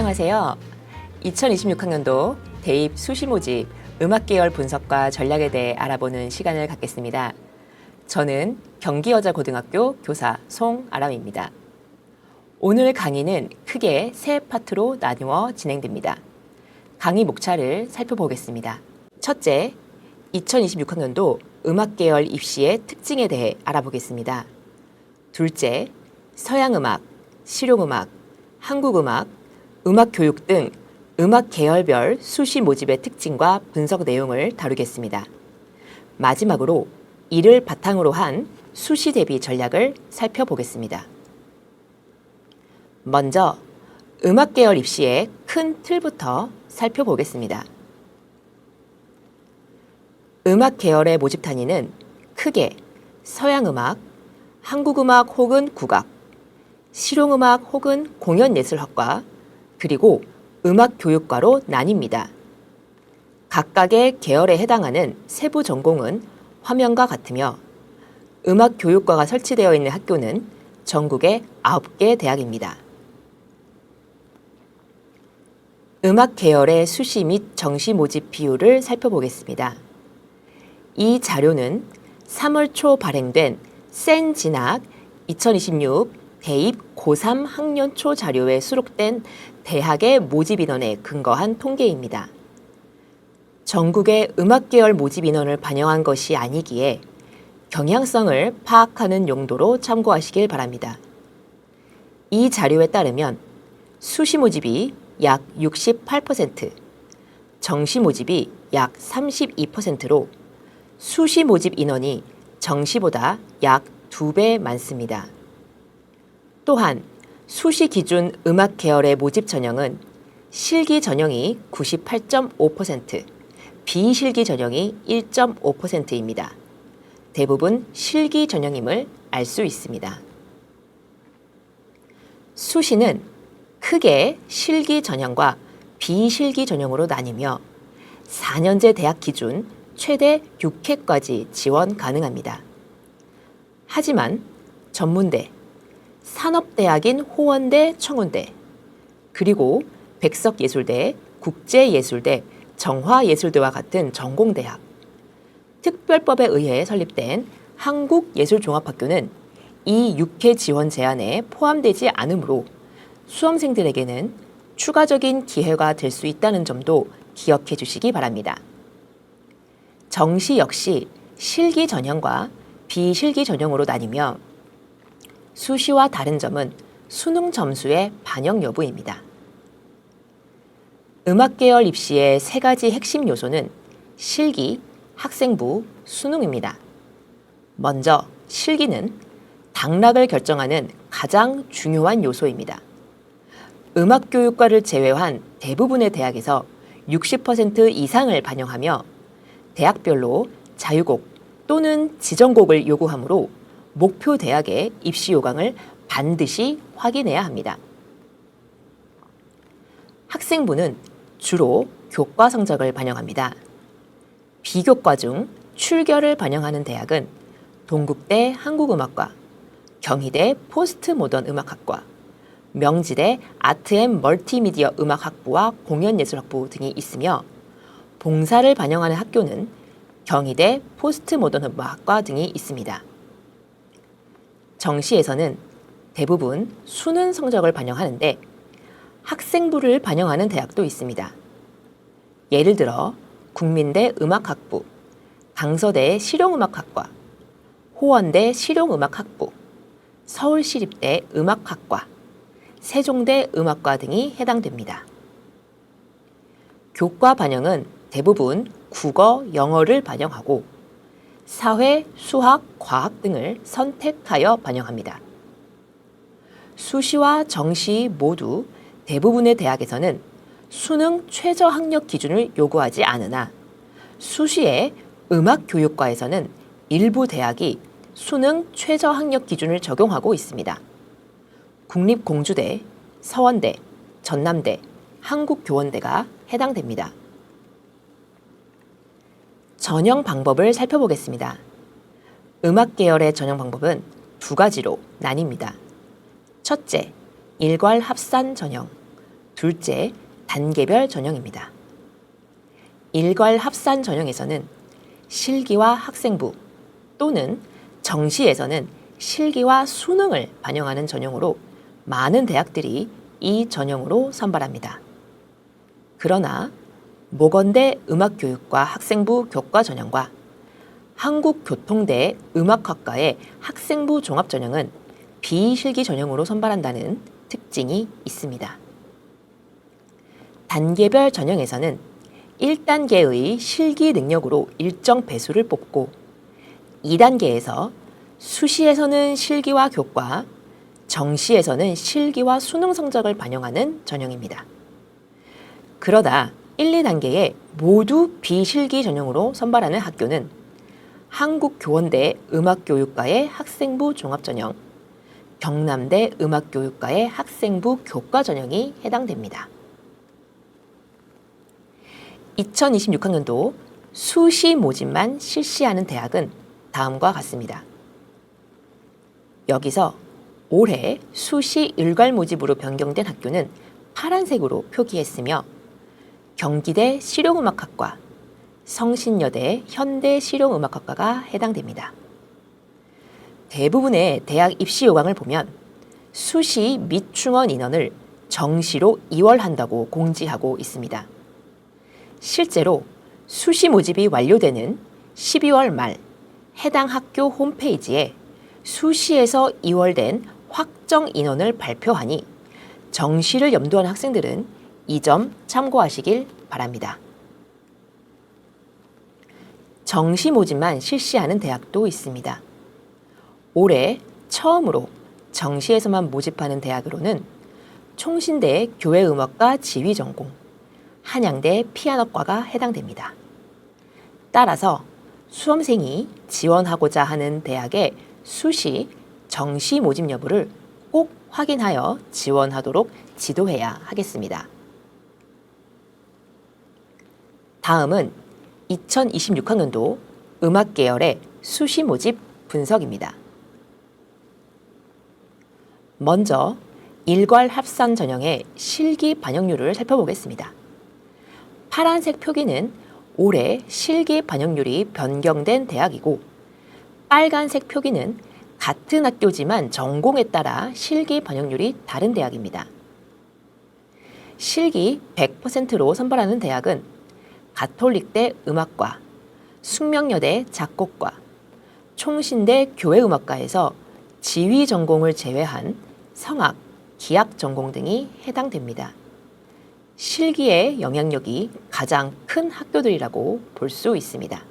안녕하세요. 2026학년도 대입 수시 모집 음악 계열 분석과 전략에 대해 알아보는 시간을 갖겠습니다. 저는 경기여자고등학교 교사 송아람입니다. 오늘 강의는 크게 세 파트로 나누어 진행됩니다. 강의 목차를 살펴보겠습니다. 첫째, 2026학년도 음악 계열 입시의 특징에 대해 알아보겠습니다. 둘째, 서양음악, 실용음악, 한국음악, 음악교육 등 음악 계열별 수시 모집의 특징과 분석 내용을 다루겠습니다. 마지막으로 이를 바탕으로 한 수시 대비 전략을 살펴보겠습니다. 먼저 음악 계열 입시의 큰 틀부터 살펴보겠습니다. 음악 계열의 모집 단위는 크게 서양음악, 한국음악 혹은 국악, 실용음악 혹은 공연예술학과, 그리고 음악교육과로 나뉩니다. 각각의 계열에 해당하는 세부 전공은 화면과 같으며 음악교육과가 설치되어 있는 학교는 전국에 9개 대학입니다. 음악 계열의 수시 및 정시 모집 비율을 살펴보겠습니다. 이 자료는 3월 초 발행된 센진학 2026 대입 고3 학년 초 자료에 수록된 대학의 모집 인원에 근거한 통계입니다. 전국의 음악 계열 모집 인원을 반영한 것이 아니기에 경향성을 파악하는 용도로 참고하시길 바랍니다. 이 자료에 따르면 수시 모집이 약 68%, 정시 모집이 약 32%로 수시 모집 인원이 정시보다 약 2배 많습니다. 또한 수시 기준 음악 계열의 모집 전형은 실기 전형이 98.5%, 비실기 전형이 1.5%입니다. 대부분 실기 전형임을 알 수 있습니다. 수시는 크게 실기 전형과 비실기 전형으로 나뉘며 4년제 대학 기준 최대 6회까지 지원 가능합니다. 하지만 전문대, 산업대학인 호원대, 청운대, 그리고 백석예술대, 국제예술대, 정화예술대와 같은 전공대학, 특별법에 의해 설립된 한국예술종합학교는 이 6회 지원 제한에 포함되지 않으므로 수험생들에게는 추가적인 기회가 될 수 있다는 점도 기억해 주시기 바랍니다. 정시 역시 실기 전형과 비실기 전형으로 나뉘며 수시와 다른 점은 수능 점수의 반영 여부입니다. 음악 계열 입시의 세 가지 핵심 요소는 실기, 학생부, 수능입니다. 먼저 실기는 당락을 결정하는 가장 중요한 요소입니다. 음악교육과를 제외한 대부분의 대학에서 60% 이상을 반영하며 대학별로 자유곡 또는 지정곡을 요구하므로 목표 대학의 입시 요강을 반드시 확인해야 합니다. 학생부는 주로 교과 성적을 반영합니다. 비교과 중 출결을 반영하는 대학은 동국대 한국음악과, 경희대 포스트모던 음악학과, 명지대 아트앤멀티미디어 음악학부와 공연예술학부 등이 있으며 봉사를 반영하는 학교는 경희대 포스트모던 음악학과 등이 있습니다. 정시에서는 대부분 수능 성적을 반영하는데 학생부를 반영하는 대학도 있습니다. 예를 들어 국민대 음악학부, 강서대 실용음악학과, 호원대 실용음악학부, 서울시립대 음악학과, 세종대 음악과 등이 해당됩니다. 교과 반영은 대부분 국어, 영어를 반영하고 사회, 수학, 과학 등을 선택하여 반영합니다. 수시와 정시 모두 대부분의 대학에서는 수능 최저 학력 기준을 요구하지 않으나 수시의 음악교육과에서는 일부 대학이 수능 최저 학력 기준을 적용하고 있습니다. 국립공주대, 서원대, 전남대, 한국교원대가 해당됩니다. 전형 방법을 살펴보겠습니다. 음악 계열의 전형 방법은 두 가지로 나뉩니다. 첫째, 일괄 합산 전형. 둘째, 단계별 전형입니다. 일괄 합산 전형에서는 실기와 학생부 또는 정시에서는 실기와 수능을 반영하는 전형으로 많은 대학들이 이 전형으로 선발합니다. 그러나 모건대 음악교육과 학생부 교과 전형과 한국교통대 음악학과의 학생부 종합전형은 비실기 전형으로 선발한다는 특징이 있습니다. 단계별 전형에서는 1단계의 실기 능력으로 일정 배수를 뽑고 2단계에서 수시에서는 실기와 교과, 정시에서는 실기와 수능 성적을 반영하는 전형입니다. 그러다 1, 2단계에 모두 비실기 전형으로 선발하는 학교는 한국교원대 음악교육과의 학생부 종합전형, 경남대 음악교육과의 학생부 교과 전형이 해당됩니다. 2026학년도 수시 모집만 실시하는 대학은 다음과 같습니다. 여기서 올해 수시 일괄 모집으로 변경된 학교는 파란색으로 표기했으며 경기대 실용음악학과, 성신여대 현대실용음악학과가 해당됩니다. 대부분의 대학 입시 요강을 보면 수시 및 충원 인원을 정시로 이월한다고 공지하고 있습니다. 실제로 수시 모집이 완료되는 12월 말 해당 학교 홈페이지에 수시에서 이월된 확정 인원을 발표하니 정시를 염두한 학생들은 이 점 참고하시길 바랍니다. 정시 모집만 실시하는 대학도 있습니다. 올해 처음으로 정시에서만 모집하는 대학으로는 총신대 교회음악과 지휘전공, 한양대 피아노과가 해당됩니다. 따라서 수험생이 지원하고자 하는 대학의 수시, 정시 모집 여부를 꼭 확인하여 지원하도록 지도해야 하겠습니다. 다음은 2026학년도 음악 계열의 수시 모집 분석입니다. 먼저 일괄 합산 전형의 실기 반영률을 살펴보겠습니다. 파란색 표기는 올해 실기 반영률이 변경된 대학이고 빨간색 표기는 같은 학교지만 전공에 따라 실기 반영률이 다른 대학입니다. 실기 100%로 선발하는 대학은 가톨릭대 음악과, 숙명여대 작곡과, 총신대 교회음악과에서 지휘 전공을 제외한 성악, 기악 전공 등이 해당됩니다. 실기의 영향력이 가장 큰 학교들이라고 볼 수 있습니다.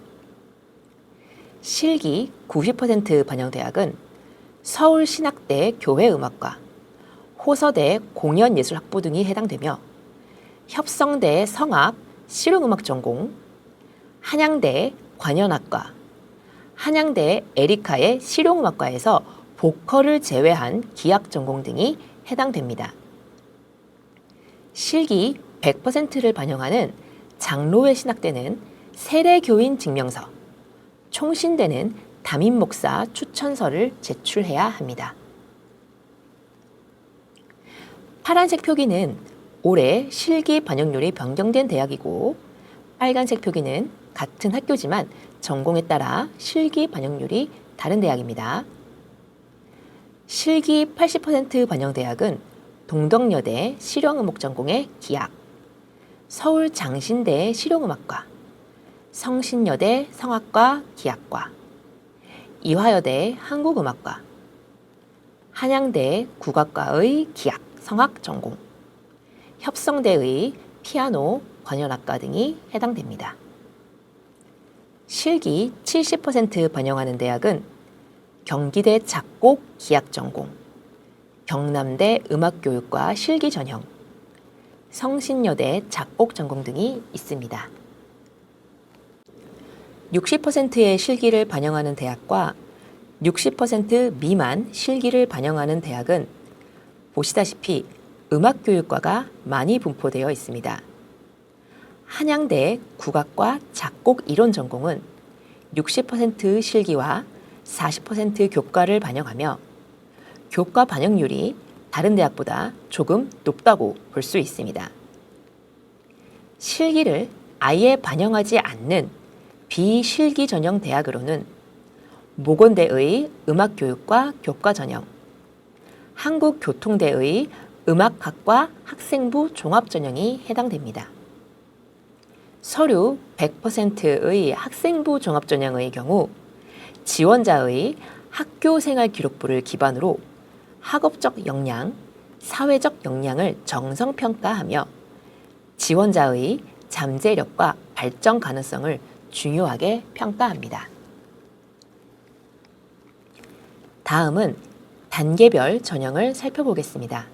실기 90% 반영 대학은 서울신학대 교회음악과, 호서대 공연예술학부 등이 해당되며 협성대 성악, 실용음악 전공, 한양대 관현악과, 한양대 에리카의 실용음악과에서 보컬을 제외한 기악 전공 등이 해당됩니다. 실기 100%를 반영하는 장로회 신학대는 세례교인 증명서, 총신대는 담임 목사 추천서를 제출해야 합니다. 파란색 표기는 올해 실기 반영률이 변경된 대학이고 빨간색 표기는 같은 학교지만 전공에 따라 실기 반영률이 다른 대학입니다. 실기 80% 반영 대학은 동덕여대 실용음악 전공의 기악, 서울장신대 실용음악과, 성신여대 성악과 기악과, 이화여대 한국음악과, 한양대 국악과의 기악, 성악 전공, 협성대의 피아노, 관현악과 등이 해당됩니다. 실기 70% 반영하는 대학은 경기대 작곡 기악 전공, 경남대 음악교육과 실기 전형, 성신여대 작곡 전공 등이 있습니다. 60%의 실기를 반영하는 대학과 60% 미만 실기를 반영하는 대학은 보시다시피 음악교육과가 많이 분포되어 있습니다. 한양대 국악과 작곡 이론 전공은 60% 실기와 40% 교과를 반영하며 교과 반영률이 다른 대학보다 조금 높다고 볼 수 있습니다. 실기를 아예 반영하지 않는 비실기 전형 대학으로는 모건대의 음악교육과 교과 전형, 한국교통대의 음악학과 학생부 종합 전형이 해당됩니다. 서류 100%의 학생부 종합 전형의 경우 지원자의 학교생활 기록부를 기반으로 학업적 역량, 사회적 역량을 정성평가하며 지원자의 잠재력과 발전 가능성을 중요하게 평가합니다. 다음은 단계별 전형을 살펴보겠습니다.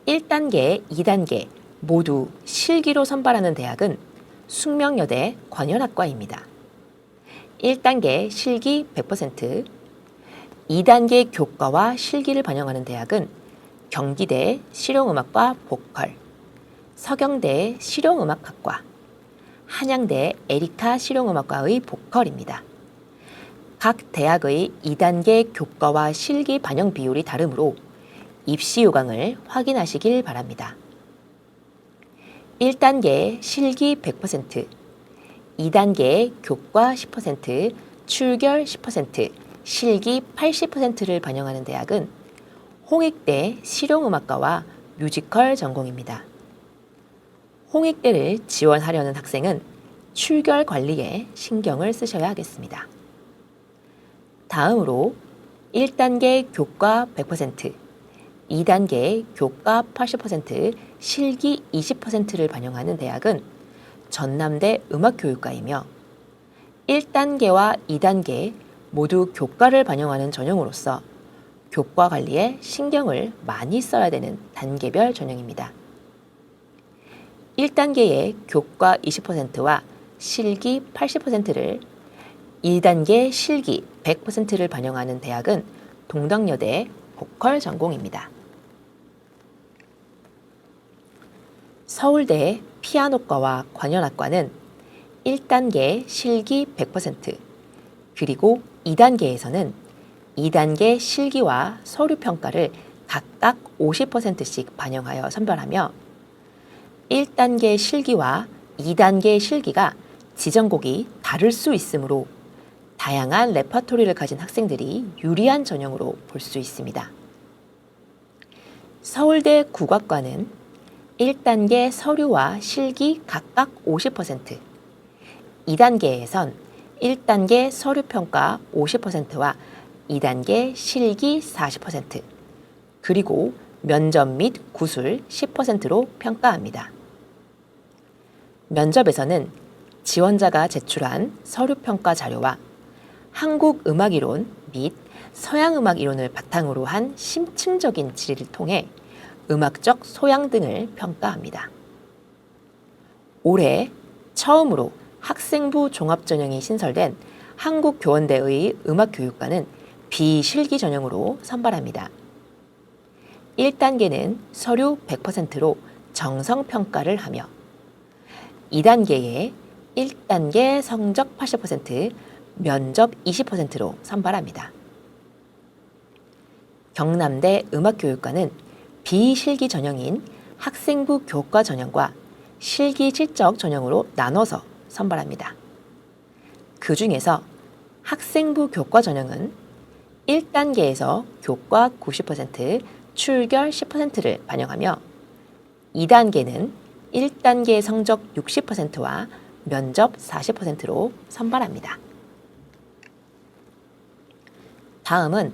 1단계, 2단계 모두 실기로 선발하는 대학은 숙명여대 관현악과입니다. 1단계 실기 100%, 2단계 교과와 실기를 반영하는 대학은 경기대 실용음악과 보컬, 서경대 실용음악학과, 한양대 에리카 실용음악과의 보컬입니다. 각 대학의 2단계 교과와 실기 반영 비율이 다르므로 입시 요강을 확인하시길 바랍니다. 1단계 실기 100%, 2단계 교과 10%, 출결 10%, 실기 80%를 반영하는 대학은 홍익대 실용음악과와 뮤지컬 전공입니다. 홍익대를 지원하려는 학생은 출결 관리에 신경을 쓰셔야 하겠습니다. 다음으로 1단계 교과 100%, 2단계 교과 80%, 실기 20%를 반영하는 대학은 전남대 음악교육과이며 1단계와 2단계 모두 교과를 반영하는 전형으로서 교과 관리에 신경을 많이 써야 되는 단계별 전형입니다. 1단계의 교과 20%와 실기 80%를 2단계 실기 100%를 반영하는 대학은 동덕여대 보컬 전공입니다. 서울대 피아노과와 관현악과는 1단계 실기 100%, 그리고 2단계에서는 2단계 실기와 서류평가를 각각 50%씩 반영하여 선별하며 1단계 실기와 2단계 실기가 지정곡이 다를 수 있으므로 다양한 레퍼토리를 가진 학생들이 유리한 전형으로 볼 수 있습니다. 서울대 국악과는 1단계 서류와 실기 각각 50%, 2단계에선 1단계 서류평가 50%와 2단계 실기 40%, 그리고 면접 및 구술 10%로 평가합니다. 면접에서는 지원자가 제출한 서류평가 자료와 한국음악이론 및 서양음악이론을 바탕으로 한 심층적인 질의를 통해 음악적 소양 등을 평가합니다. 올해 처음으로 학생부 종합전형이 신설된 한국교원대의 음악교육과는 비실기 전형으로 선발합니다. 1단계는 서류 100%로 정성평가를 하며 2단계에 1단계 성적 80%, 면접 20%로 선발합니다. 경남대 음악교육과는 비실기 전형인 학생부 교과 전형과 실기 실적 전형으로 나눠서 선발합니다. 그 중에서 학생부 교과 전형은 1단계에서 교과 90%, 출결 10%를 반영하며 2단계는 1단계 성적 60%와 면접 40%로 선발합니다. 다음은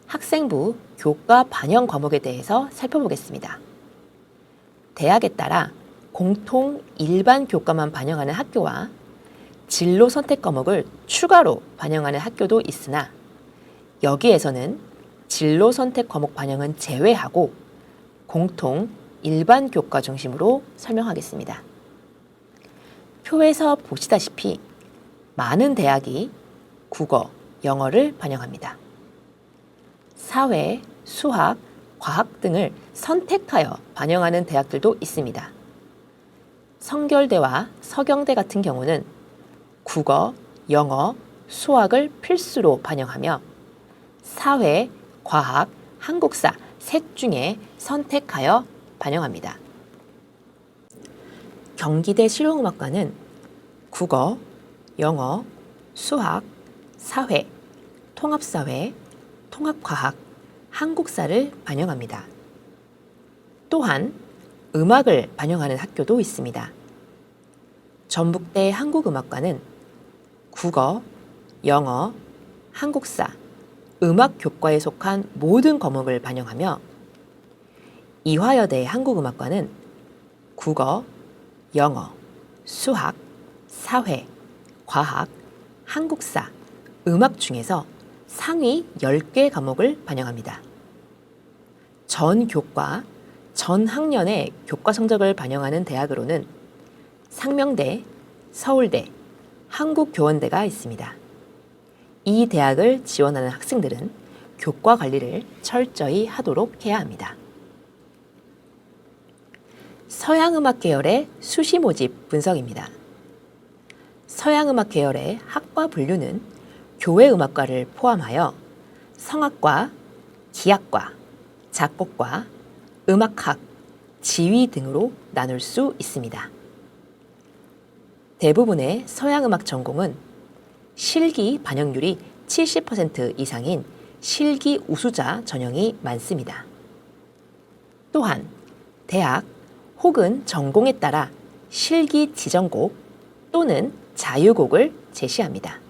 학생부 교과 반영 과목에 대해서 살펴보겠습니다. 대학에 따라 공통 일반 교과만 반영하는 학교와 진로 선택 과목을 추가로 반영하는 학교도 있으나 여기에서는 진로 선택 과목 반영은 제외하고 공통 일반 교과 중심으로 설명하겠습니다. 표에서 보시다시피 많은 대학이 국어, 영어를 반영합니다. 사회, 수학, 과학 등을 선택하여 반영하는 대학들도 있습니다. 성결대와 서경대 같은 경우는 국어, 영어, 수학을 필수로 반영하며 사회, 과학, 한국사 셋 중에 선택하여 반영합니다. 경기대 실용음악과는 국어, 영어, 수학, 사회, 통합사회, 통합과학, 한국사를 반영합니다. 또한 음악을 반영하는 학교도 있습니다. 전북대 한국음악과는 국어, 영어, 한국사, 음악교과에 속한 모든 과목을 반영하며 이화여대 한국음악과는 국어, 영어, 수학, 사회, 과학, 한국사, 음악 중에서 상위 10개 과목을 반영합니다. 전 교과, 전 학년의 교과 성적을 반영하는 대학으로는 상명대, 서울대, 한국교원대가 있습니다. 이 대학을 지원하는 학생들은 교과 관리를 철저히 하도록 해야 합니다. 서양음악 계열의 수시 모집 분석입니다. 서양음악 계열의 학과 분류는 교회음악과를 포함하여 성악과, 기악과, 작곡과, 음악학, 지휘 등으로 나눌 수 있습니다. 대부분의 서양음악 전공은 실기 반영률이 70% 이상인 실기 우수자 전형이 많습니다. 또한 대학 혹은 전공에 따라 실기 지정곡 또는 자유곡을 제시합니다.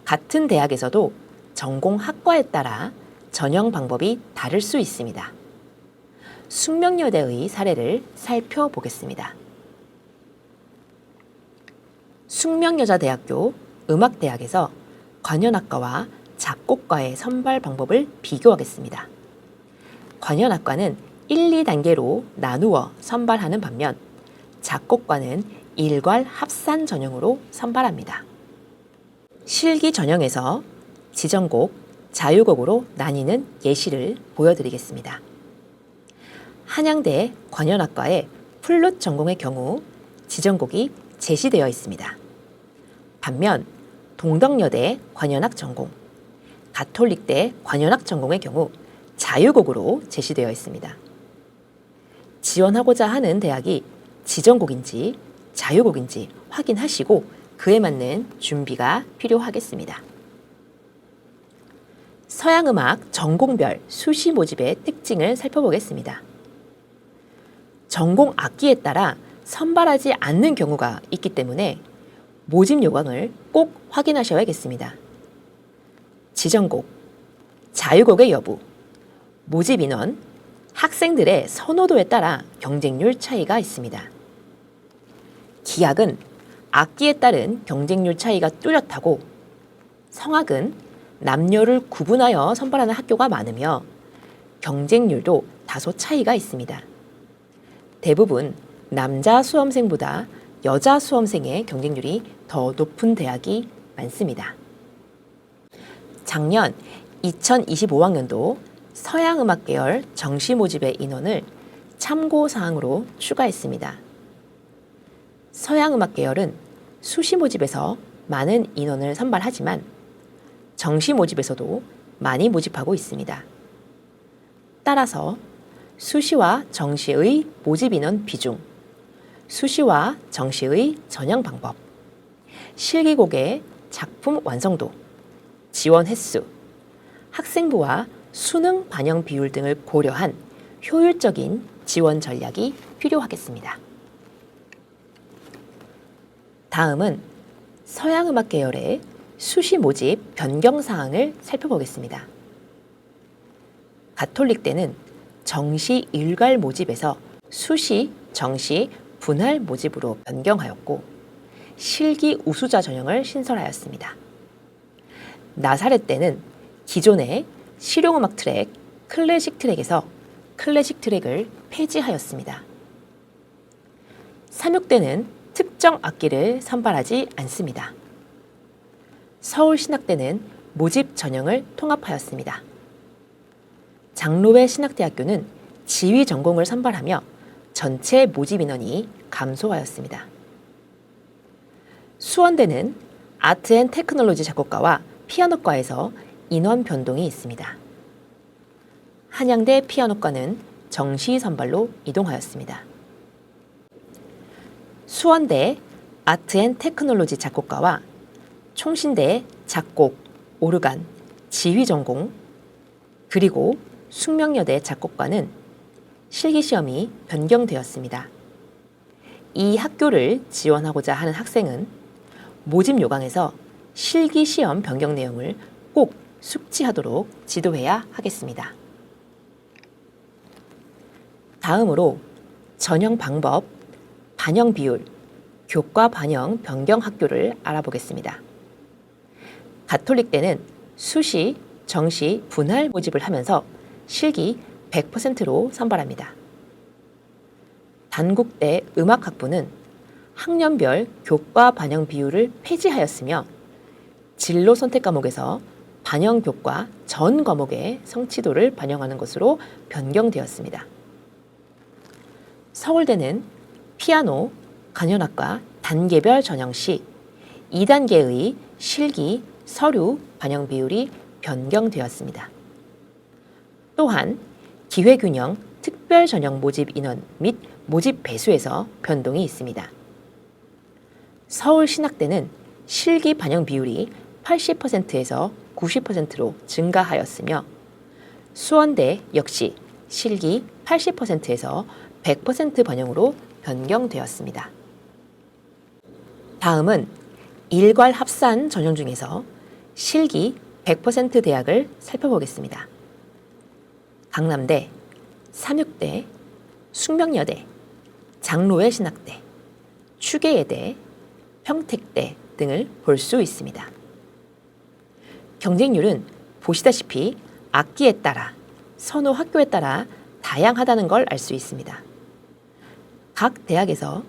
같은 대학에서도 전공 학과에 따라 전형 방법이 다를 수 있습니다. 숙명여대의 사례를 살펴보겠습니다. 숙명여자대학교 음악대학에서 관현악과와 작곡과의 선발 방법을 비교하겠습니다. 관현악과는 1, 2단계로 나누어 선발하는 반면 작곡과는 일괄 합산 전형으로 선발합니다. 실기 전형에서 지정곡, 자유곡으로 나뉘는 예시를 보여드리겠습니다. 한양대 관현악과의 플룻 전공의 경우 지정곡이 제시되어 있습니다. 반면 동덕여대 관현악 전공, 가톨릭대 관현악 전공의 경우 자유곡으로 제시되어 있습니다. 지원하고자 하는 대학이 지정곡인지 자유곡인지 확인하시고 그에 맞는 준비가 필요하겠습니다. 서양음악 전공별 수시 모집의 특징을 살펴보겠습니다. 전공 악기에 따라 선발하지 않는 경우가 있기 때문에 모집 요강을 꼭 확인하셔야겠습니다. 지정곡, 자유곡의 여부, 모집 인원, 학생들의 선호도에 따라 경쟁률 차이가 있습니다. 기악은 악기에 따른 경쟁률 차이가 뚜렷하고 성악은 남녀를 구분하여 선발하는 학교가 많으며 경쟁률도 다소 차이가 있습니다. 대부분 남자 수험생보다 여자 수험생의 경쟁률이 더 높은 대학이 많습니다. 작년 2025학년도 서양음악 계열 정시 모집의 인원을 참고사항으로 추가했습니다. 서양음악 계열은 수시 모집에서 많은 인원을 선발하지만 정시 모집에서도 많이 모집하고 있습니다. 따라서 수시와 정시의 모집 인원 비중, 수시와 정시의 전형 방법, 실기곡의 작품 완성도, 지원 횟수, 학생부와 수능 반영 비율 등을 고려한 효율적인 지원 전략이 필요하겠습니다. 다음은 서양음악 계열의 수시 모집 변경 사항을 살펴보겠습니다. 가톨릭대는 정시 일괄 모집에서 수시, 정시 분할 모집으로 변경하였고 실기 우수자 전형을 신설하였습니다. 나사렛대는 기존의 실용음악 트랙, 클래식 트랙에서 클래식 트랙을 폐지하였습니다. 삼육대는 특정 악기를 선발하지 않습니다. 서울신학대는 모집 전형을 통합하였습니다. 장로회 신학대학교는 지휘 전공을 선발하며 전체 모집 인원이 감소하였습니다. 수원대는 아트앤테크놀로지 작곡과와 피아노과에서 인원 변동이 있습니다. 한양대 피아노과는 정시 선발로 이동하였습니다. 수원대 아트앤테크놀로지 작곡과와 총신대 작곡, 오르간, 지휘 전공, 그리고 숙명여대 작곡과는 실기시험이 변경되었습니다. 이 학교를 지원하고자 하는 학생은 모집 요강에서 실기시험 변경 내용을 꼭 숙지하도록 지도해야 하겠습니다. 다음으로 전형 방법, 반영 비율, 교과 반영 변경 학교를 알아보겠습니다. 가톨릭대는 수시, 정시 분할 모집을 하면서 실기 100%로 선발합니다. 단국대 음악학부는 학년별 교과 반영 비율을 폐지하였으며 진로 선택 과목에서 반영 교과 전 과목의 성취도를 반영하는 것으로 변경되었습니다. 서울대는 피아노, 간현악과 단계별 전형 시 2단계의 실기, 서류 반영 비율이 변경되었습니다. 또한 기회균형 특별 전형 모집 인원 및 모집 배수에서 변동이 있습니다. 서울신학대는 실기 반영 비율이 80%에서 90%로 증가하였으며 수원대 역시 실기 80%에서 100% 반영으로 변경되었습니다. 다음은 일괄 합산 전형 중에서 실기 100% 대학을 살펴보겠습니다. 강남대, 삼육대, 숙명여대, 장로회 신학대, 추계예대, 평택대 등을 볼 수 있습니다. 경쟁률은 보시다시피 학기에 따라, 선호 학교에 따라 다양하다는 걸 알 수 있습니다. 각 대학에서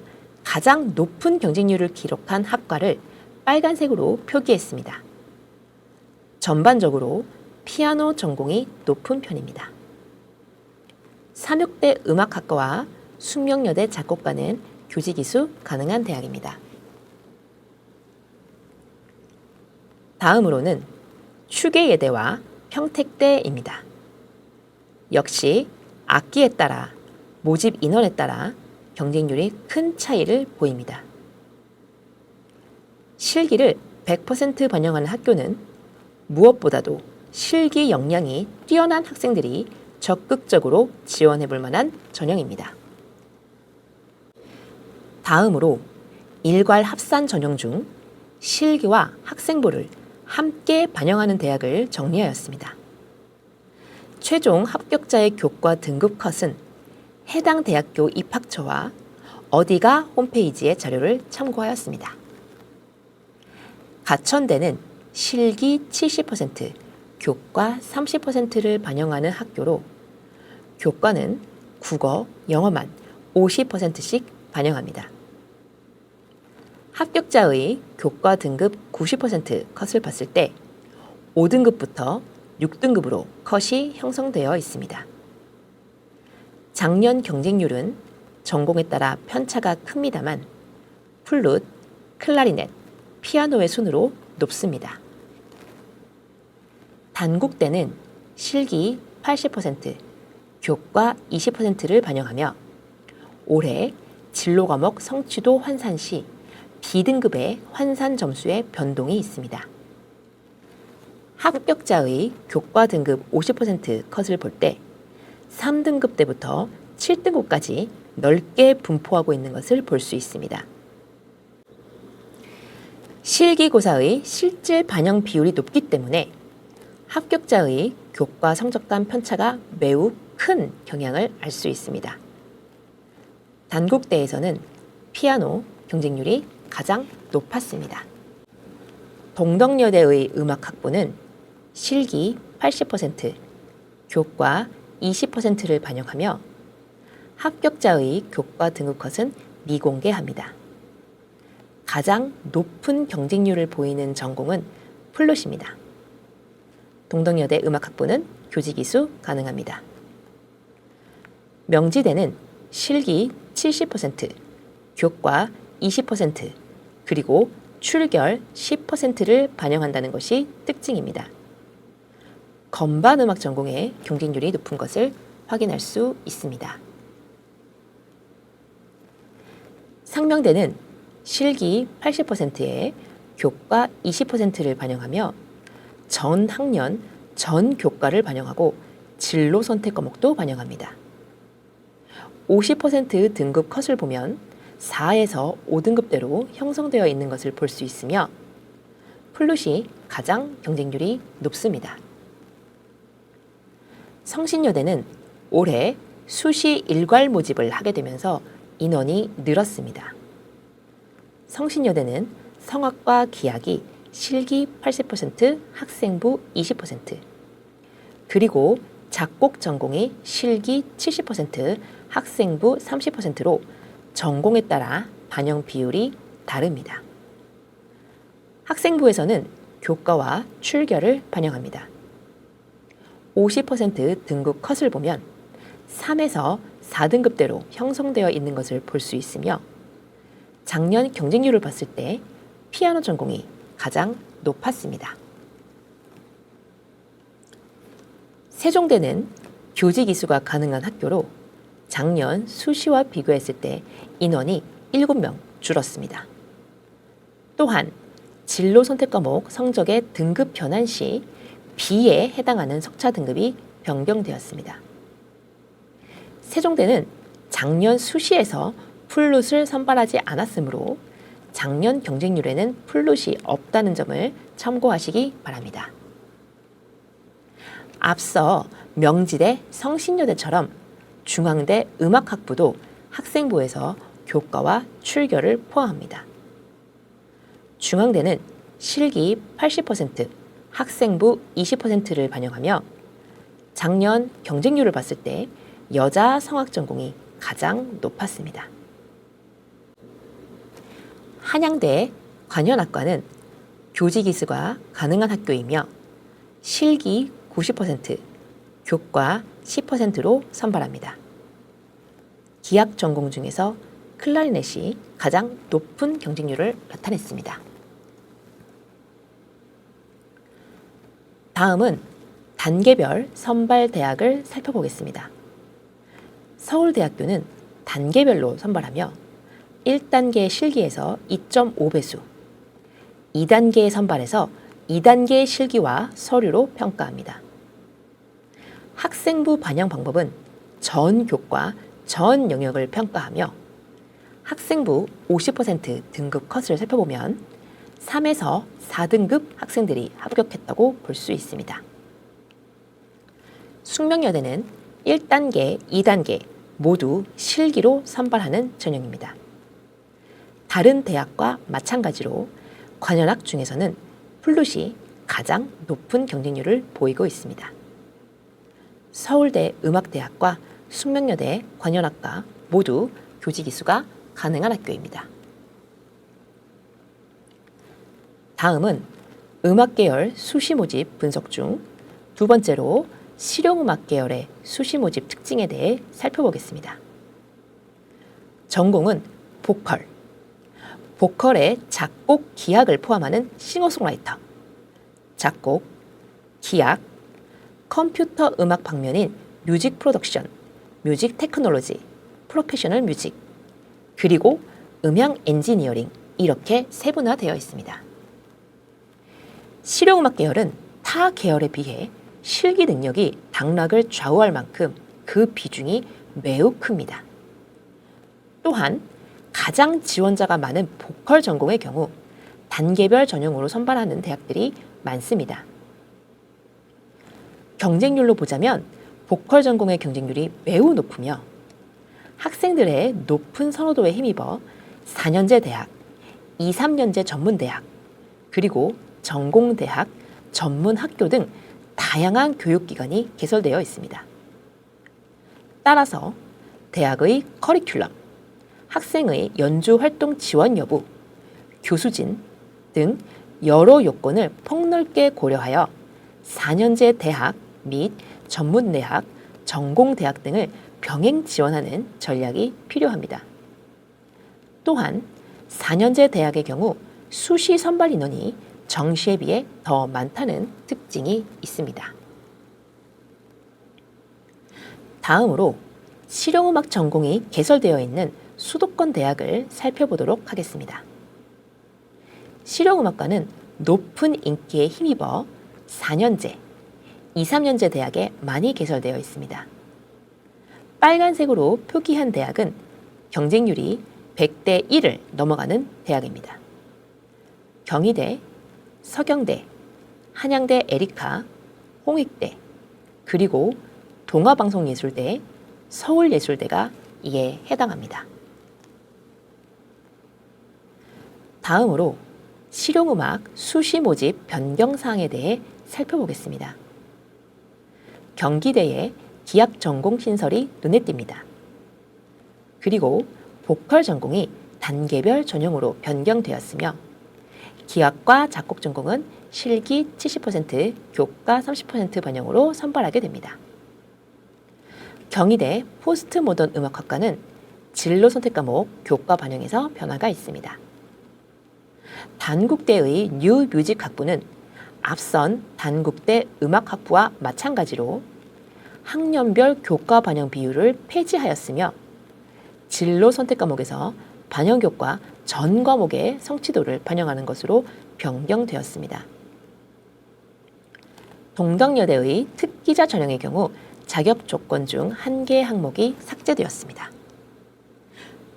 가장 높은 경쟁률을 기록한 학과를 빨간색으로 표기했습니다. 전반적으로 피아노 전공이 높은 편입니다. 삼육대 음악학과와 숙명여대 작곡과는 교직이수 가능한 대학입니다. 다음으로는 추계예대와 평택대입니다. 역시 학기에 따라, 모집 인원에 따라 경쟁률이 큰 차이를 보입니다. 실기를 100% 반영하는 학교는 무엇보다도 실기 역량이 뛰어난 학생들이 적극적으로 지원해 볼 만한 전형입니다. 다음으로 일괄 합산 전형 중 실기와 학생부를 함께 반영하는 대학을 정리하였습니다. 최종 합격자의 교과 등급 컷은 해당 대학교 입학처와 어디가 홈페이지의 자료를 참고하였습니다. 가천대는 실기 70%, 교과 30%를 반영하는 학교로 교과는 국어, 영어만 50%씩 반영합니다. 합격자의 교과 등급 90% 컷을 봤을 때 5등급부터 6등급으로 컷이 형성되어 있습니다. 작년 경쟁률은 전공에 따라 편차가 큽니다만 플룻, 클라리넷, 피아노의 순으로 높습니다. 단국대는 실기 80%, 교과 20%를 반영하며 올해 진로 과목 성취도 환산 시 B등급의 환산 점수에 변동이 있습니다. 합격자의 교과 등급 50% 컷을 볼 때 3등급 때부터 7등급까지 넓게 분포하고 있는 것을 볼 수 있습니다. 실기고사의 실질 반영 비율이 높기 때문에 합격자의 교과 성적 간 편차가 매우 큰 경향을 알 수 있습니다. 단국대에서는 피아노 경쟁률이 가장 높았습니다. 동덕여대의 음악학부는 실기 80%, 교과 20%를 반영하며 합격자의 교과 등급 컷은 미공개합니다. 가장 높은 경쟁률을 보이는 전공은 플룻입니다. 동덕여대 음악학부는 교직이수 가능합니다. 명지대는 실기 70%, 교과 20%, 그리고 출결 10%를 반영한다는 것이 특징입니다. 건반 음악 전공의 경쟁률이 높은 것을 확인할 수 있습니다. 상명대는 실기 80%에 교과 20%를 반영하며 전 학년 전 교과를 반영하고 진로 선택 과목도 반영합니다. 50% 등급 컷을 보면 4에서 5등급대로 형성되어 있는 것을 볼 수 있으며 플룻이 가장 경쟁률이 높습니다. 성신여대는 올해 수시 일괄 모집을 하게 되면서 인원이 늘었습니다. 성신여대는 성악과 기악이 실기 80%, 학생부 20%, 그리고 작곡 전공이 실기 70%, 학생부 30%로 전공에 따라 반영 비율이 다릅니다. 학생부에서는 교과와 출결을 반영합니다. 50% 등급 컷을 보면 3에서 4등급대로 형성되어 있는 것을 볼 수 있으며 작년 경쟁률을 봤을 때 피아노 전공이 가장 높았습니다. 세종대는 교직 이수가 가능한 학교로 작년 수시와 비교했을 때 인원이 7명 줄었습니다. 또한 진로 선택 과목 성적의 등급 변환 시 B에 해당하는 석차 등급이 변경되었습니다. 세종대는 작년 수시에서 플룻을 선발하지 않았으므로 작년 경쟁률에는 플룻이 없다는 점을 참고하시기 바랍니다. 앞서 명지대, 성신여대처럼 중앙대 음악학부도 학생부에서 교과와 출결을 포함합니다. 중앙대는 실기 80%, 학생부 20%를 반영하며 작년 경쟁률을 봤을 때 여자 성악 전공이 가장 높았습니다. 한양대 관현악과는 교직 이수가 가능한 학교이며 실기 90%, 교과 10%로 선발합니다. 기악 전공 중에서 클라리넷이 가장 높은 경쟁률을 나타냈습니다. 다음은 단계별 선발 대학을 살펴보겠습니다. 서울대학교는 단계별로 선발하며 1단계 실기에서 2.5배수, 2단계 선발에서 2단계 실기와 서류로 평가합니다. 학생부 반영 방법은 전 교과, 전 영역을 평가하며 학생부 50% 등급 컷을 살펴보면 3에서 4등급 학생들이 합격했다고 볼 수 있습니다. 숙명여대는 1단계, 2단계 모두 실기로 선발하는 전형입니다. 다른 대학과 마찬가지로 관현악 중에서는 플룻이 가장 높은 경쟁률을 보이고 있습니다. 서울대 음악대학과 숙명여대 관현악과 모두 교직 이수가 가능한 학교입니다. 다음은 음악 계열 수시 모집 분석 중 두 번째로 실용음악 계열의 수시 모집 특징에 대해 살펴보겠습니다. 전공은 보컬, 보컬의 작곡, 기악을 포함하는 싱어송라이터, 작곡, 기악, 컴퓨터 음악 방면인 뮤직 프로덕션, 뮤직 테크놀로지, 프로페셔널 뮤직, 그리고 음향 엔지니어링 이렇게 세분화되어 있습니다. 실용음악 계열은 타 계열에 비해 실기 능력이 당락을 좌우할 만큼 그 비중이 매우 큽니다. 또한 가장 지원자가 많은 보컬 전공의 경우 단계별 전형으로 선발하는 대학들이 많습니다. 경쟁률로 보자면 보컬 전공의 경쟁률이 매우 높으며 학생들의 높은 선호도에 힘입어 4년제 대학, 2, 3년제 전문대학, 그리고 전공대학, 전문학교 등 다양한 교육기관이 개설되어 있습니다. 따라서 대학의 커리큘럼, 학생의 연주활동 지원 여부, 교수진 등 여러 요건을 폭넓게 고려하여 4년제 대학 및 전문대학, 전공대학 등을 병행 지원하는 전략이 필요합니다. 또한 4년제 대학의 경우 수시 선발 인원이 정시에 비해 더 많다는 특징이 있습니다. 다음으로 실용음악 전공이 개설되어 있는 수도권 대학을 살펴보도록 하겠습니다. 실용음악과는 높은 인기에 힘입어 4년제, 2, 3년제 대학에 많이 개설되어 있습니다. 빨간색으로 표기한 대학은 경쟁률이 100대 1을 넘어가는 대학입니다. 경희대, 서경대, 한양대 에리카, 홍익대, 그리고 동아방송예술대, 서울예술대가 이에 해당합니다. 다음으로 실용음악 수시 모집 변경 사항에 대해 살펴보겠습니다. 경기대의 기악 전공 신설이 눈에 띕니다. 그리고 보컬 전공이 단계별 전형으로 변경되었으며 기악과 작곡 전공은 실기 70%, 교과 30% 반영으로 선발하게 됩니다. 경희대 포스트 모던 음악학과는 진로 선택 과목 교과 반영에서 변화가 있습니다. 단국대의 뉴 뮤직 학부는 앞선 단국대 음악학부와 마찬가지로 학년별 교과 반영 비율을 폐지하였으며 진로 선택 과목에서 반영 교과 전 과목의 성취도를 반영하는 것으로 변경되었습니다. 동덕여대의 특기자 전형의 경우 자격 조건 중 한 개의 항목이 삭제되었습니다.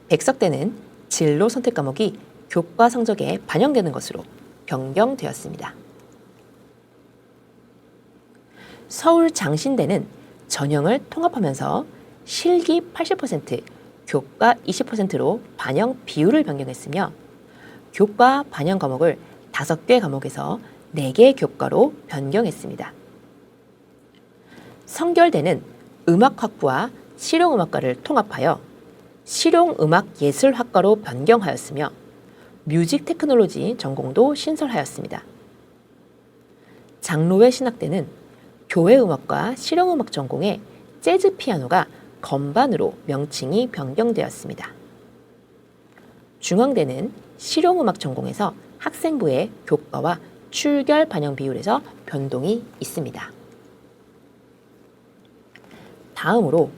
백석대는 진로 선택 과목이 교과 성적에 반영되는 것으로 변경되었습니다. 서울 장신대는 전형을 통합하면서 실기 80%, 교과 20%로 반영 비율을 변경했으며 교과 반영 과목을 5개 과목에서 4개 교과로 변경했습니다. 성결대는 음악학부와 실용음악과를 통합하여 실용음악예술학과로 변경하였으며 뮤직 테크놀로지 전공도 신설하였습니다. 장로회 신학대는 교회음악과 실용음악 전공에 재즈 피아노가 건반으로 명칭이 변경되었습니다. 중앙대는 실용음악 전공에서 학생부의 교과와 출결 반영 비율에서 변동이 있습니다. 다음으로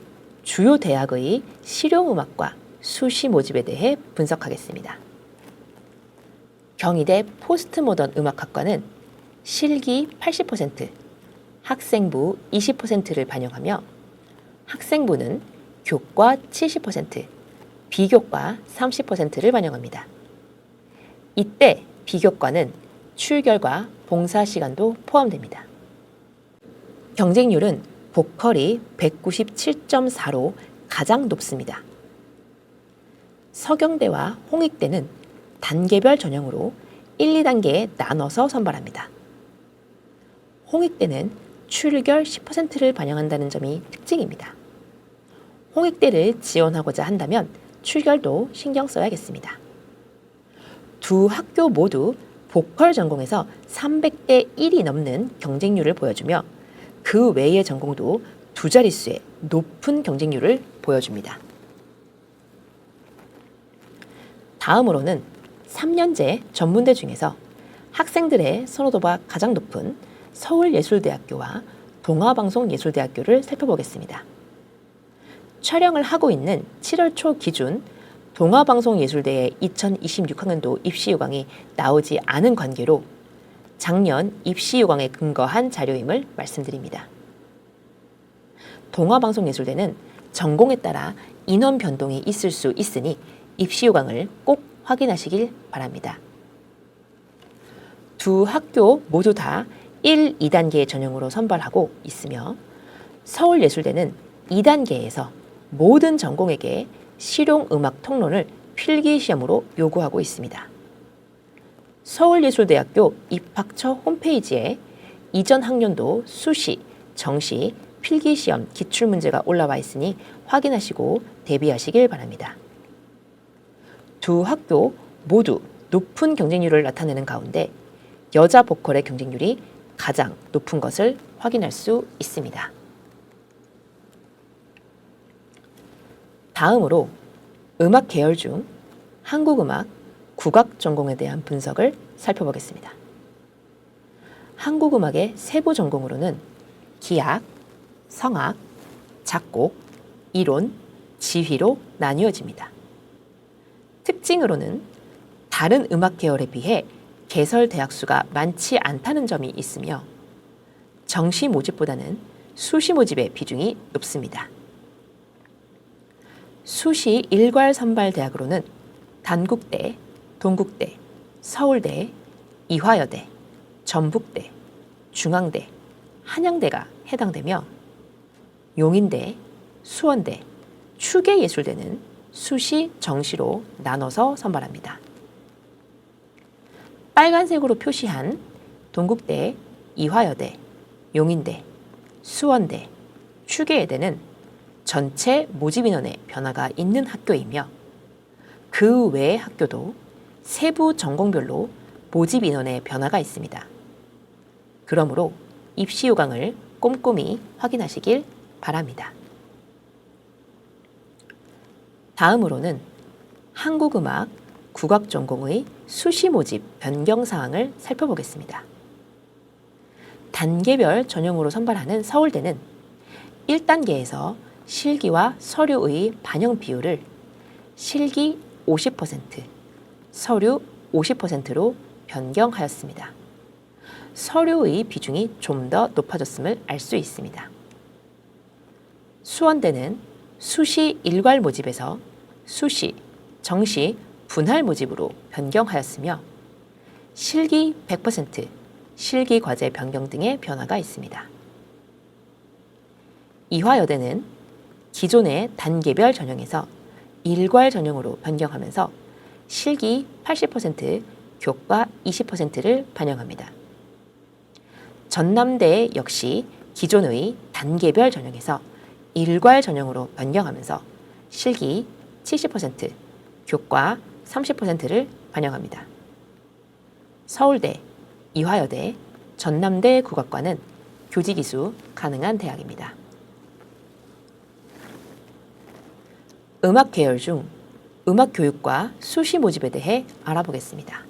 주요 대학의 실용음악과 수시 모집에 대해 분석하겠습니다. 경희대 포스트 모던 음악학과는 실기 80%, 학생부 20%를 반영하며 학생부는 교과 70%, 비교과 30%를 반영합니다. 이때 비교과는 출결과 봉사 시간도 포함됩니다. 경쟁률은 보컬이 197.4로 가장 높습니다. 서경대와 홍익대는 단계별 전형으로 1, 2단계에 나눠서 선발합니다. 홍익대는 출결 10%를 반영한다는 점이 특징입니다. 홍익대를 지원하고자 한다면 출결도 신경 써야겠습니다. 두 학교 모두 보컬 전공에서 300대 1이 넘는 경쟁률을 보여주며 그 외의 전공도 두 자릿수의 높은 경쟁률을 보여줍니다. 다음으로는 3년제 전문대 중에서 학생들의 선호도가 가장 높은 서울예술대학교와 동아방송예술대학교를 살펴보겠습니다. 촬영을 하고 있는 7월 초 기준 동아방송예술대의 2026학년도 입시 요강이 나오지 않은 관계로 작년 입시 요강에 근거한 자료임을 말씀드립니다. 동아방송예술대는 전공에 따라 인원 변동이 있을 수 있으니 입시 요강을 꼭 확인하시길 바랍니다. 두 학교 모두 다 1, 2단계 전형으로 선발하고 있으며 서울예술대는 2단계에서 모든 전공에게 실용음악 통론을 필기시험으로 요구하고 있습니다. 서울예술대학교 입학처 홈페이지에 이전 학년도 수시, 정시, 필기시험 기출문제가 올라와 있으니 확인하시고 대비하시길 바랍니다. 두 학교 모두 높은 경쟁률을 나타내는 가운데 여자 보컬의 경쟁률이 가장 높은 것을 확인할 수 있습니다. 다음으로 음악 계열 중 한국음악, 국악 전공에 대한 분석을 살펴보겠습니다. 한국음악의 세부 전공으로는 기악, 성악, 작곡, 이론, 지휘로 나뉘어집니다. 특징으로는 다른 음악 계열에 비해 개설 대학 수가 많지 않다는 점이 있으며 정시 모집보다는 수시 모집의 비중이 높습니다. 수시 일괄 선발 대학으로는 단국대, 동국대, 서울대, 이화여대, 전북대, 중앙대, 한양대가 해당되며 용인대, 수원대, 추계예술대는 수시, 정시로 나눠서 선발합니다. 빨간색으로 표시한 동국대, 이화여대, 용인대, 수원대, 추계예대는 전체 모집 인원의 변화가 있는 학교이며 그 외의 학교도 세부 전공별로 모집 인원의 변화가 있습니다. 그러므로 입시 요강을 꼼꼼히 확인하시길 바랍니다. 다음으로는 한국음악 국악전공의 수시 모집 변경 사항을 살펴보겠습니다. 단계별 전형으로 선발하는 서울대는 1단계에서 실기와 서류의 반영 비율을 실기 50%, 서류 50%로 변경하였습니다. 서류의 비중이 좀 더 높아졌음을 알 수 있습니다. 수원대는 수시 일괄 모집에서 수시, 정시 분할 모집으로 변경하였으며 실기 100%, 실기 과제 변경 등의 변화가 있습니다. 이화여대는 기존의 단계별 전형에서 일괄 전형으로 변경하면서 실기 80%, 교과 20%를 반영합니다. 전남대 역시 기존의 단계별 전형에서 일괄 전형으로 변경하면서 실기 70%, 교과 30%를 반영합니다. 서울대, 이화여대, 전남대 국악과는 교직 이수 가능한 대학입니다. 음악 계열 중 음악교육과 수시 모집에 대해 알아보겠습니다.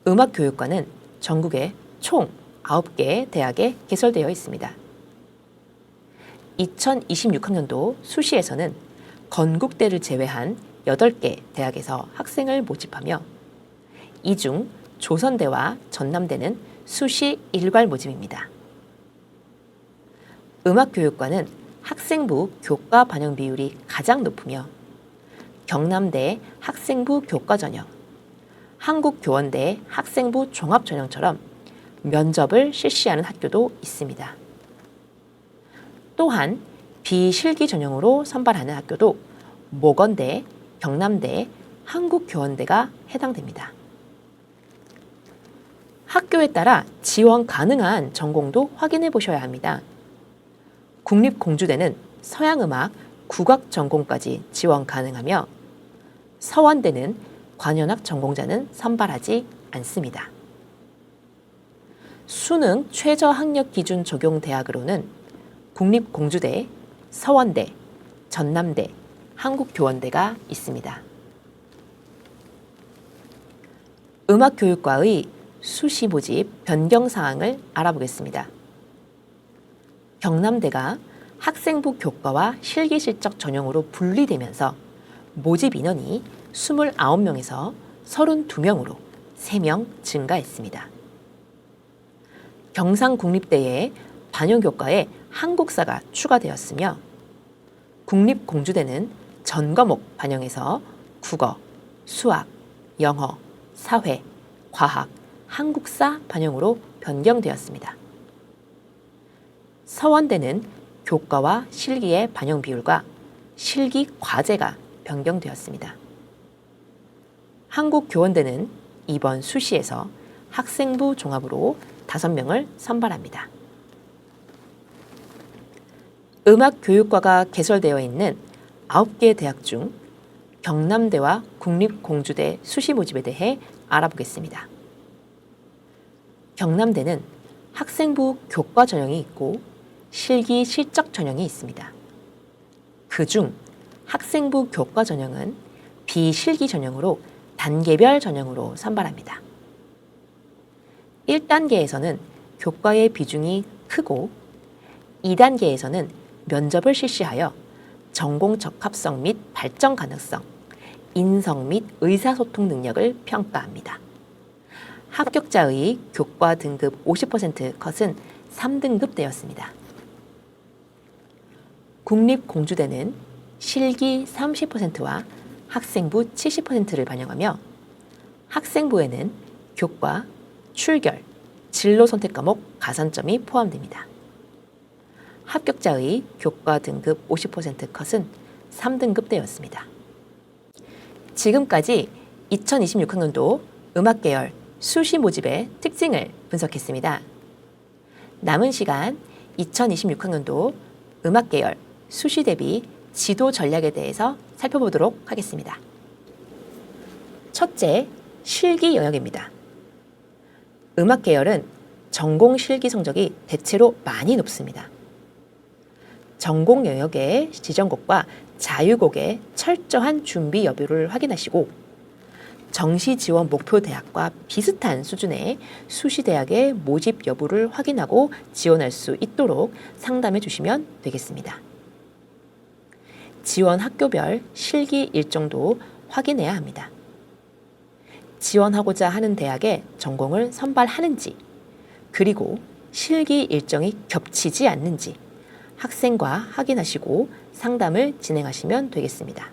음악교육과는 전국에 총 9개 대학에 개설되어 있습니다. 2026학년도 수시에서는 건국대를 제외한 8개 대학에서 학생을 모집하며 이 중 조선대와 전남대는 수시 일괄 모집입니다. 음악교육과는 학생부 교과 반영 비율이 가장 높으며 경남대 학생부 교과 전형, 한국교원대 학생부 종합 전형처럼 면접을 실시하는 학교도 있습니다. 또한 비실기 전형으로 선발하는 학교도 모건대, 경남대, 한국교원대가 해당됩니다. 학교에 따라 지원 가능한 전공도 확인해 보셔야 합니다. 국립공주대는 서양음악, 국악 전공까지 지원 가능하며 서원대는 관현악 전공자는 선발하지 않습니다. 수능 최저 학력 기준 적용 대학으로는 국립공주대, 서원대, 전남대, 한국교원대가 있습니다. 음악교육과의 수시 모집 변경 사항을 알아보겠습니다. 경남대가 학생부 교과와 실기실적 전형으로 분리되면서 모집 인원이 29명에서 32명으로 3명 증가했습니다. 경상국립대에 반영교과에 한국사가 추가되었으며 국립공주대는 전 과목 반영에서 국어, 수학, 영어, 사회, 과학, 한국사 반영으로 변경되었습니다. 서원대는 교과와 실기의 반영 비율과 실기 과제가 변경되었습니다. 한국교원대는 이번 수시에서 학생부 종합으로 5명을 선발합니다. 음악교육과가 개설되어 있는 9개 대학 중 경남대와 국립공주대 수시 모집에 대해 알아보겠습니다. 경남대는 학생부 교과 전형이 있고 실기 실적 전형이 있습니다. 그중 학생부 교과 전형은 비실기 전형으로 단계별 전형으로 선발합니다. 1단계에서는 교과의 비중이 크고 2단계에서는 면접을 실시하여 전공 적합성 및 발전 가능성, 인성 및 의사소통 능력을 평가합니다. 합격자의 교과 등급 50% 컷은 3등급 되었습니다. 국립공주대는 실기 30%와 학생부 70%를 반영하며 학생부에는 교과, 출결, 진로 선택 과목 가산점이 포함됩니다. 합격자의 교과 등급 50% 컷은 3등급 되었습니다. 지금까지 2026학년도 음악계열 수시 모집의 특징을 분석했습니다. 남은 시간 2026학년도 음악계열 수시 대비 지도 전략에 대해서 살펴보도록 하겠습니다. 첫째, 실기 영역입니다. 음악 계열은 전공 실기 성적이 대체로 많이 높습니다. 전공 영역의 지정곡과 자유곡의 철저한 준비 여부를 확인하시고 정시 지원 목표 대학과 비슷한 수준의 수시 대학의 모집 여부를 확인하고 지원할 수 있도록 상담해 주시면 되겠습니다. 지원 학교별 실기 일정도 확인해야 합니다. 지원하고자 하는 대학에 전공을 선발하는지, 그리고 실기 일정이 겹치지 않는지 학생과 확인하시고 상담을 진행하시면 되겠습니다.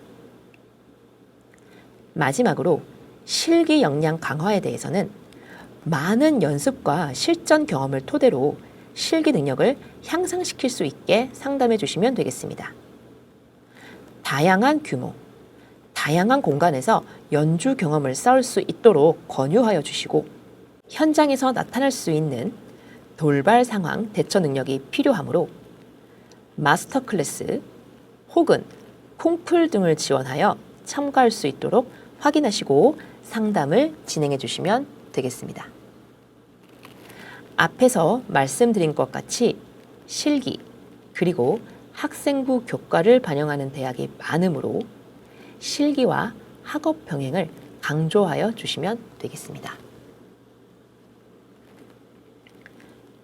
마지막으로 실기 역량 강화에 대해서는 많은 연습과 실전 경험을 토대로 실기 능력을 향상시킬 수 있게 상담해 주시면 되겠습니다. 다양한 규모, 다양한 공간에서 연주 경험을 쌓을 수 있도록 권유하여 주시고 현장에서 나타날 수 있는 돌발 상황 대처 능력이 필요하므로 마스터 클래스 혹은 콩쿨 등을 지원하여 참가할 수 있도록 확인하시고 상담을 진행해 주시면 되겠습니다. 앞에서 말씀드린 것 같이 실기 그리고 학생부 교과를 반영하는 대학이 많으므로 실기와 학업 병행을 강조하여 주시면 되겠습니다.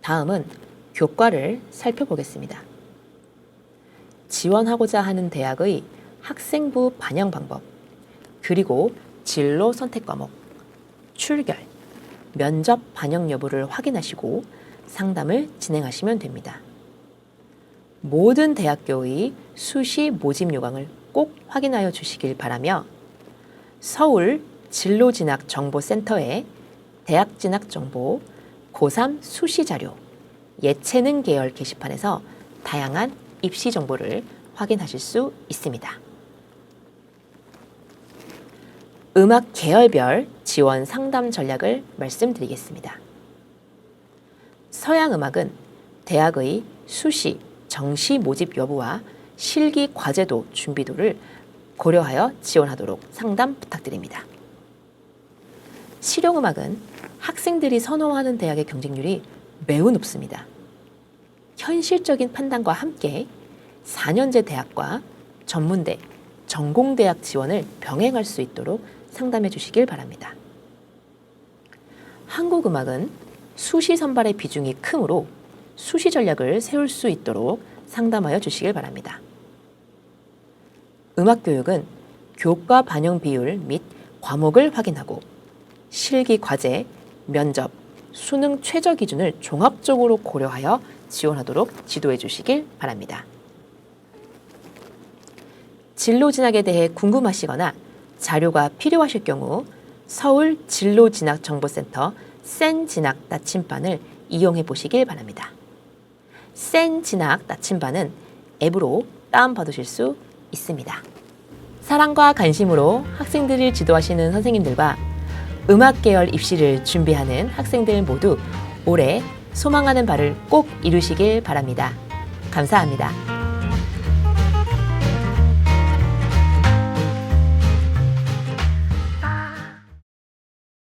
다음은 교과를 살펴보겠습니다. 지원하고자 하는 대학의 학생부 반영 방법, 그리고 진로 선택 과목, 출결, 면접 반영 여부를 확인하시고 상담을 진행하시면 됩니다. 모든 대학교의 수시 모집 요강을 꼭 확인하여 주시길 바라며 서울 진로진학정보센터의 대학 진학 정보, 고3 수시 자료, 예체능 계열 게시판에서 다양한 입시 정보를 확인하실 수 있습니다. 음악 계열별 지원 상담 전략을 말씀드리겠습니다. 서양 음악은 대학의 수시, 정시 모집 여부와 실기 과제도 준비도를 고려하여 지원하도록 상담 부탁드립니다. 실용음악은 학생들이 선호하는 대학의 경쟁률이 매우 높습니다. 현실적인 판단과 함께 4년제 대학과 전문대, 전공대학 지원을 병행할 수 있도록 상담해 주시길 바랍니다. 한국음악은 수시 선발의 비중이 크므로 수시 전략을 세울 수 있도록 상담하여 주시길 바랍니다. 음악교육은 교과 반영 비율 및 과목을 확인하고 실기 과제, 면접, 수능 최저 기준을 종합적으로 고려하여 지원하도록 지도해 주시길 바랍니다. 진로 진학에 대해 궁금하시거나 자료가 필요하실 경우 서울 진로진학정보센터 센진학 나침반을 이용해 보시길 바랍니다. 센진학 나침반은 앱으로 다운받으실 수 있습니다. 사랑과 관심으로 학생들을 지도하시는 선생님들과 음악 계열 입시를 준비하는 학생들 모두 올해 소망하는 바를 꼭 이루시길 바랍니다. 감사합니다.